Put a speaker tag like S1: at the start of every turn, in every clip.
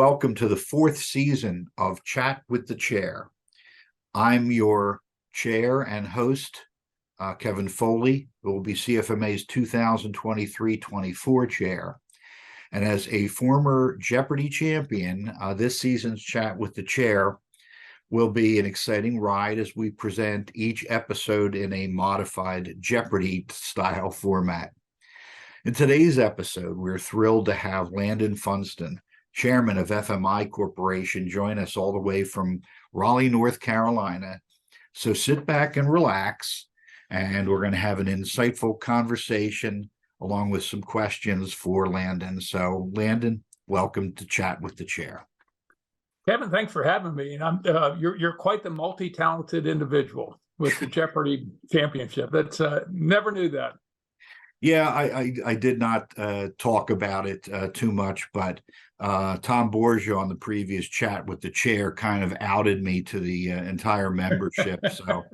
S1: welcome to the fourth season of Chat with the Chair. I'm your chair and host, Kevin Foley, who will be CFMA's 2023-24 chair. And as a former Jeopardy champion, this season's Chat with the Chair will be an exciting ride as we present each episode in a modified Jeopardy-style format. In today's episode, we're thrilled to have Landon Funsten, chairman of FMI Corporation, join us all the way from Raleigh, North Carolina. So sit back and relax, and we're going to have an insightful conversation along with some questions for Landon. So Landon, welcome to Chat with the Chair.
S2: Kevin, thanks for having me. And you're quite the multi-talented individual with the Jeopardy championship. That's never knew that.
S1: Yeah, I did not talk about it too much, but Tom Borgia on the previous Chat with the Chair kind of outed me to the entire membership. So,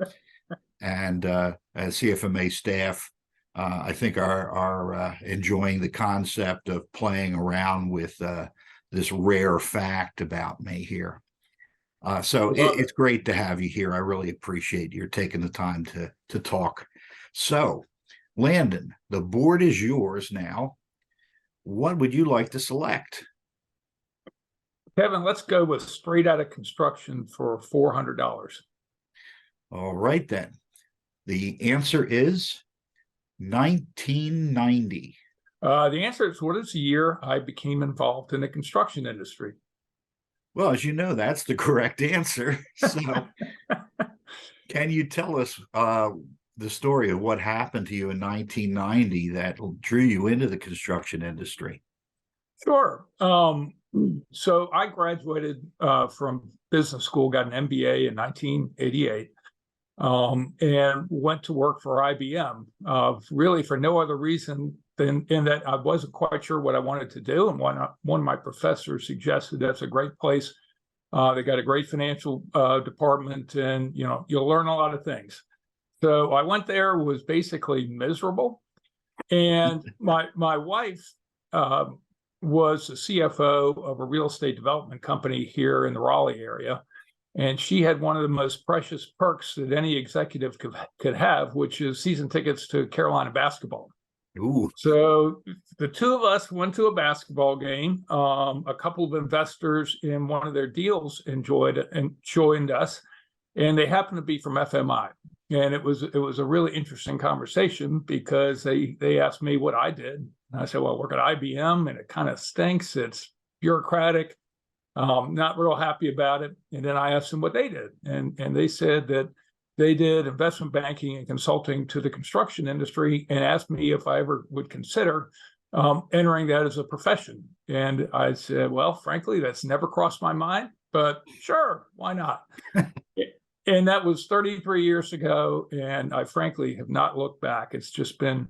S1: and as CFMA staff, I think are enjoying the concept of playing around with this rare fact about me here. So it's great to have you here. I really appreciate you taking the time to talk. So, Landon, the board is yours now. What would you like to select?
S2: Kevin, let's go with straight out of construction for $400.
S1: All right, then. The answer is 1990.
S2: The answer is, what is the year I became involved in the construction industry?
S1: Well, as you know, that's the correct answer. So can you tell us the story of what happened to you in 1990 that drew you into the construction industry?
S2: Sure. So I graduated from business school, got an MBA in 1988, and went to work for IBM, really for no other reason than in that I wasn't quite sure what I wanted to do. And one of my professors suggested that's a great place. They got a great financial department, and you'll learn a lot of things. So I went there, was basically miserable. And my wife was the CFO of a real estate development company here in the Raleigh area. And she had one of the most precious perks that any executive could have, which is season tickets to Carolina basketball.
S1: Ooh.
S2: So the two of us went to a basketball game. A couple of investors in one of their deals joined us, and they happened to be from FMI. And it was a really interesting conversation because they asked me what I did. And I said, well, I work at IBM, and it kind of stinks. It's bureaucratic. Not real happy about it. And then I asked them what they did. And they said that they did investment banking and consulting to the construction industry, and asked me if I ever would consider entering that as a profession. And I said, well, frankly, that's never crossed my mind, but sure, why not? And that was 33 years ago, and I frankly have not looked back. It's just been,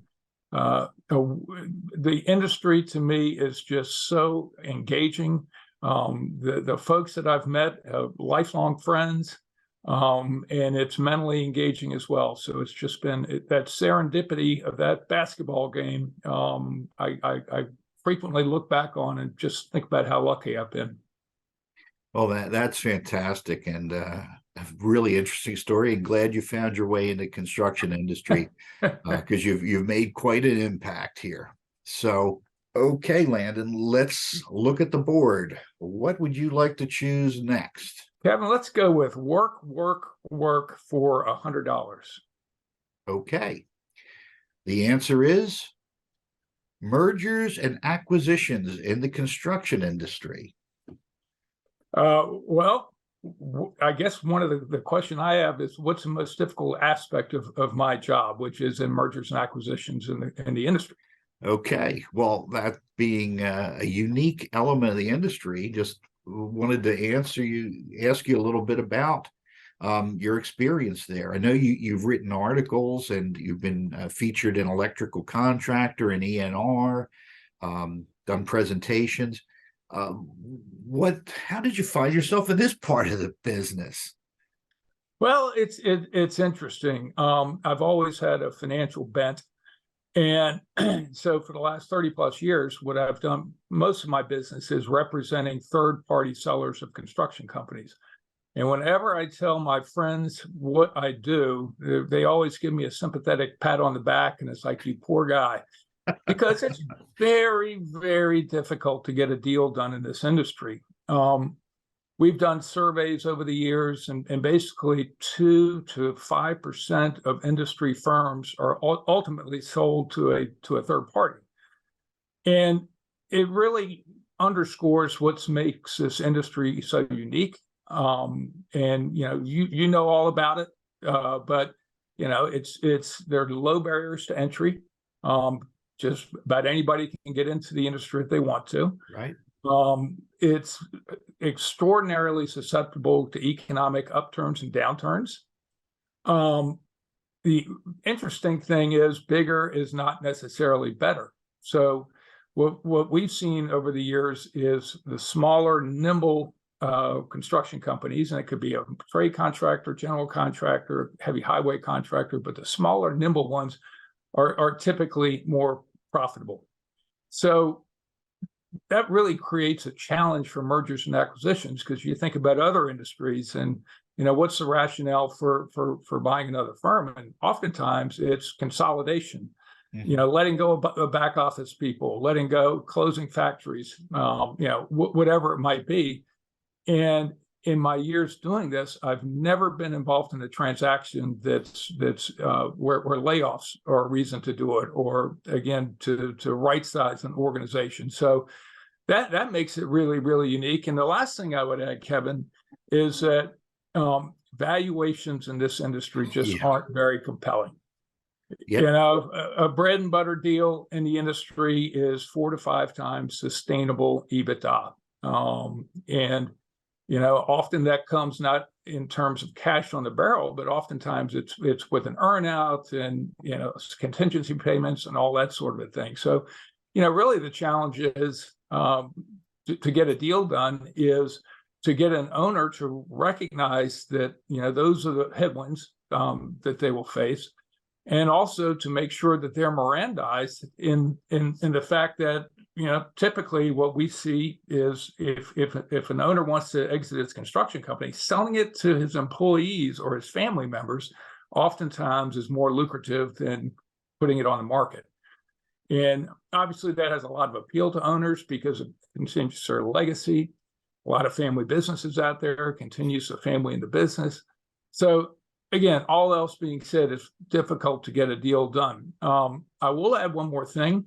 S2: the industry to me is just so engaging. The folks that I've met, lifelong friends, and it's mentally engaging as well. So it's just been that serendipity of that basketball game. I frequently look back on and just think about how lucky I've been.
S1: Well, that's fantastic, and a really interesting story. And glad you found your way into the construction industry because you've made quite an impact here. So, okay, Landon, let's look at the board. What would you like to choose next?
S2: Kevin, let's go with work for $100.
S1: Okay. The answer is mergers and acquisitions in the construction industry.
S2: Well, I guess one of the question I have is, what's the most difficult aspect of my job, which is in mergers and acquisitions in the industry?
S1: Okay. Well, that being a unique element of the industry, just wanted to ask you a little bit about your experience there. I know you've written articles, and you've been featured in Electrical Contractor and ENR, done presentations. How did you find yourself in this part of the business?
S2: Well, it's interesting. I've always had a financial bent, And so for the last 30 plus years, what I've done, most of my business is representing third-party sellers of construction companies. And whenever I tell my friends what I do, they always give me a sympathetic pat on the back, and it's like, you poor guy, because it's very, very difficult to get a deal done in this industry. We've done surveys over the years, and basically 2 to 5% of industry firms are ultimately sold to a third party. And it really underscores what makes this industry so unique. And you know all about it, but there are low barriers to entry. Just about anybody can get into the industry if they want to.
S1: Right.
S2: It's extraordinarily susceptible to economic upturns and downturns. The interesting thing is bigger is not necessarily better. So what we've seen over the years is the smaller, nimble construction companies, and it could be a trade contractor, general contractor, heavy highway contractor, but the smaller, nimble ones are typically more profitable. So that really creates a challenge for mergers and acquisitions, because you think about other industries and what's the rationale for buying another firm, and oftentimes it's consolidation. Letting go of back office people, letting go, closing factories, whatever it might be. And in my years doing this, I've never been involved in a transaction that's where layoffs are a reason to do it, or again to right size an organization. So that makes it really, really unique. And the last thing I would add, Kevin, is that valuations in this industry just aren't very compelling. Yep. A bread and butter deal in the industry is 4 to 5 times sustainable EBITDA, and often that comes not in terms of cash on the barrel, but oftentimes it's with an earnout and contingency payments and all that sort of a thing. So, really the challenge is to get a deal done is to get an owner to recognize that those are the headwinds that they will face, and also to make sure that they're Mirandized in the fact that typically what we see is if an owner wants to exit its construction company, selling it to his employees or his family members oftentimes is more lucrative than putting it on the market. And obviously that has a lot of appeal to owners because it continues their legacy. A lot of family businesses out there, continues the family in the business. So again, all else being said, it's difficult to get a deal done. I will add one more thing.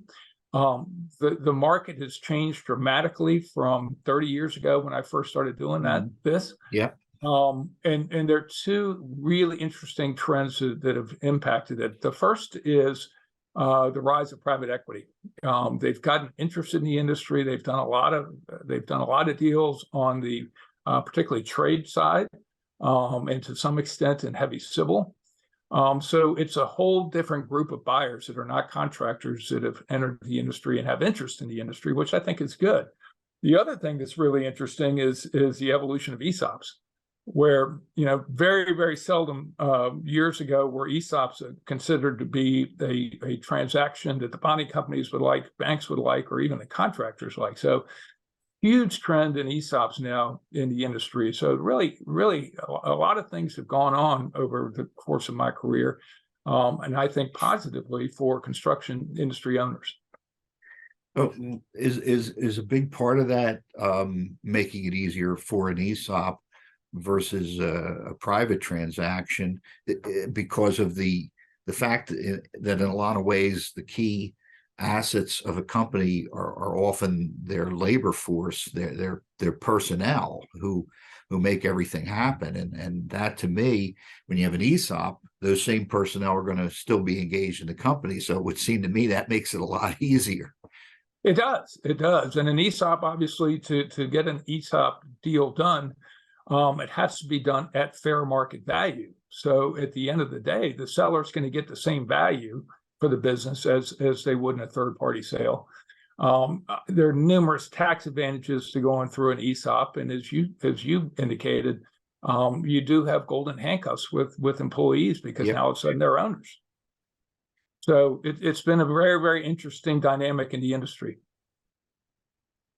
S2: The market has changed dramatically from 30 years ago when I first started doing this.
S1: Yeah.
S2: And there are 2 really interesting trends that have impacted it. The first is the rise of private equity. They've gotten interested in the industry. They've done a lot of deals on the particularly trade side, and to some extent in heavy civil. So it's a whole different group of buyers that are not contractors that have entered the industry and have interest in the industry, which I think is good. The other thing that's really interesting is the evolution of ESOPs, where very, very seldom years ago were ESOPs considered to be a transaction that the bonding companies would like, banks would like, or even the contractors like. So huge trend in ESOPs now in the industry. So really, really a lot of things have gone on over the course of my career, and I think positively for construction industry owners.
S1: Oh, is a big part of that making it easier for an ESOP versus a private transaction because of the fact that in a lot of ways the key assets of a company are often their labor force, their personnel who make everything happen, and that, to me, when you have an ESOP, those same personnel are going to still be engaged in the company. So it would seem to me that makes it a lot easier.
S2: It does. And an ESOP, obviously, to get an ESOP deal done, it has to be done at fair market value. So at the end of the day, the seller's going to get the same value for the business as they would in a third-party sale. There are numerous tax advantages to going through an ESOP, and as you indicated, you do have golden handcuffs with employees because now all of a sudden they're owners. So it's been a very, very interesting dynamic in the industry.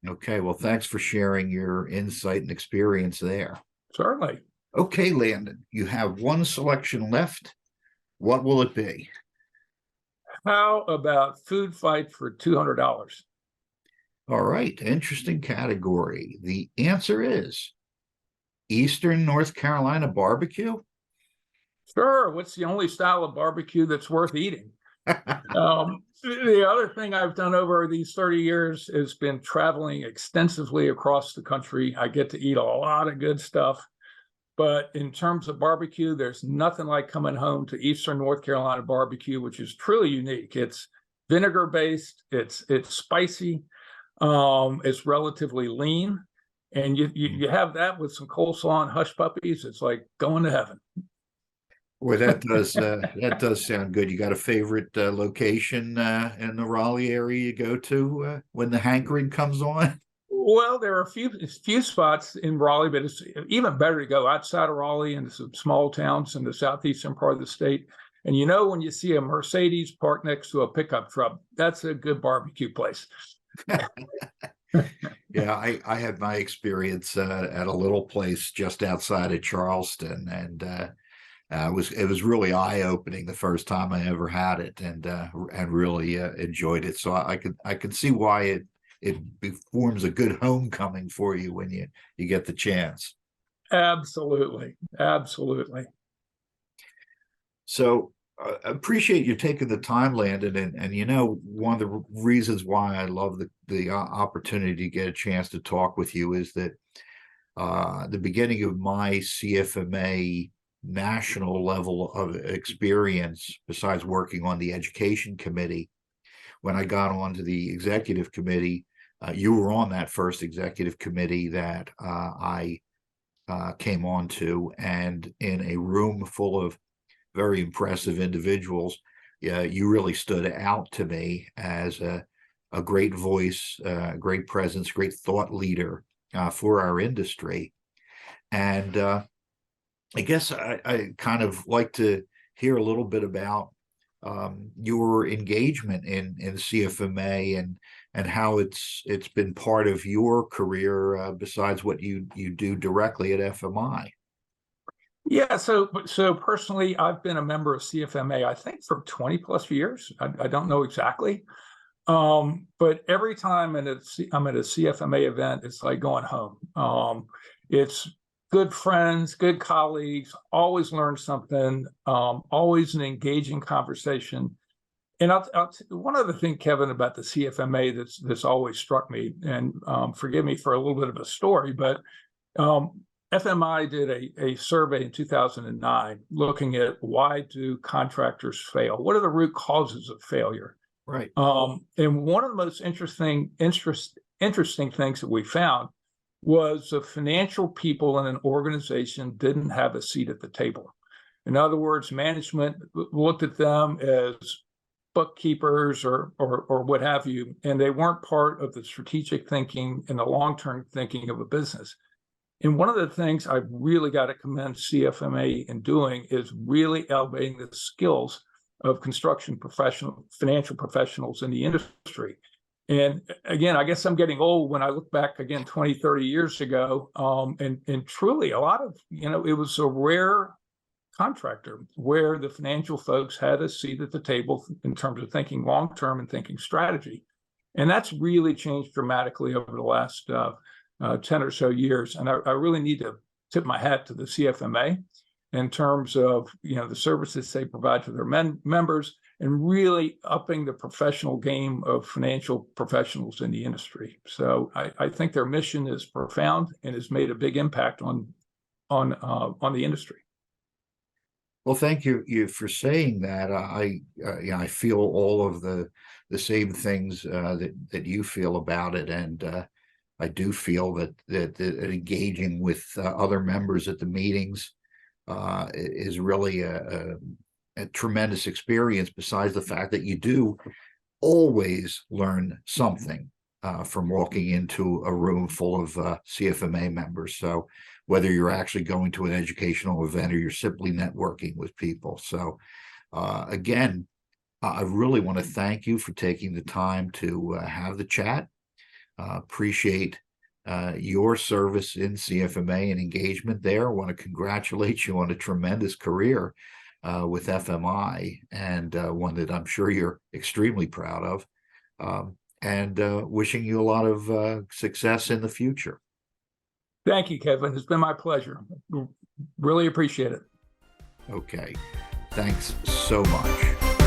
S1: Okay, well, thanks for sharing your insight and experience there.
S2: Certainly.
S1: Okay, Landon, you have one selection left. What will it be?
S2: How about food fight for $200?
S1: All right, interesting category. The answer is Eastern North Carolina barbecue.
S2: Sure. What's the only style of barbecue that's worth eating? The other thing I've done over these 30 years has been traveling extensively across the country. I get to eat a lot of good stuff. But in terms of barbecue, there's nothing like coming home to Eastern North Carolina barbecue, which is truly unique. It's vinegar based, it's spicy, it's relatively lean. And you have that with some coleslaw and hush puppies. It's like going to heaven.
S1: Well, that does sound good. You got a favorite location in the Raleigh area you go to when the hankering comes on?
S2: Well, there are a few spots in Raleigh, but it's even better to go outside of Raleigh into some small towns in the southeastern part of the state. And when you see a Mercedes parked next to a pickup truck, that's a good barbecue place.
S1: Yeah, I had my experience at a little place just outside of Charleston, and it was really eye-opening the first time I ever had it, and really enjoyed it. So I could see why it forms a good homecoming for you when you get the chance.
S2: Absolutely.
S1: So appreciate you taking the time, Landon, and one of the reasons why I love the opportunity to get a chance to talk with you is that the beginning of my CFMA national level of experience, besides working on the education committee, when I got onto the executive committee, you were on that first executive committee that I came on to, and in a room full of very impressive individuals, you really stood out to me as a great voice, great presence, great thought leader for our industry. And I guess I kind of like to hear a little bit about your engagement in CFMA and how it's been part of your career besides what you do directly at FMI.
S2: Yeah, so personally, I've been a member of CFMA, I think, for 20 plus years. I don't know exactly. But every time I'm at a CFMA event, it's like going home. It's good friends, good colleagues, always learn something, always an engaging conversation. And one other thing, Kevin, about the CFMA that's always struck me, and forgive me for a little bit of a story, but FMI did a survey in 2009 looking at why do contractors fail? What are the root causes of failure?
S1: Right.
S2: And one of the most interesting things that we found was the financial people in an organization didn't have a seat at the table. In other words, management looked at them as bookkeepers or what have you, and they weren't part of the strategic thinking and the long-term thinking of a business. And one of the things I've really got to commend CFMA in doing is really elevating the skills of financial professionals in the industry. And again, I guess I'm getting old when I look back again 20, 30 years ago. And truly a lot of, it was a rare contractor where the financial folks had a seat at the table in terms of thinking long-term and thinking strategy. And that's really changed dramatically over the last 10 or so years. And I really need to tip my hat to the CFMA in terms of, the services they provide to their members and really upping the professional game of financial professionals in the industry. So I think their mission is profound and has made a big impact on the industry.
S1: Well, thank you for saying that. I feel all of the same things that you feel about it, and I do feel that engaging with other members at the meetings is really a tremendous experience. Besides the fact that you do always learn something from walking into a room full of CFMA members. So whether you're actually going to an educational event or you're simply networking with people. So again, I really want to thank you for taking the time to have the chat. Appreciate your service in CFMA and engagement there. I want to congratulate you on a tremendous career with FMI, and one that I'm sure you're extremely proud of, and wishing you a lot of success in the future.
S2: Thank you, Kevin. It's been my pleasure. Really appreciate it.
S1: Okay. Thanks so much.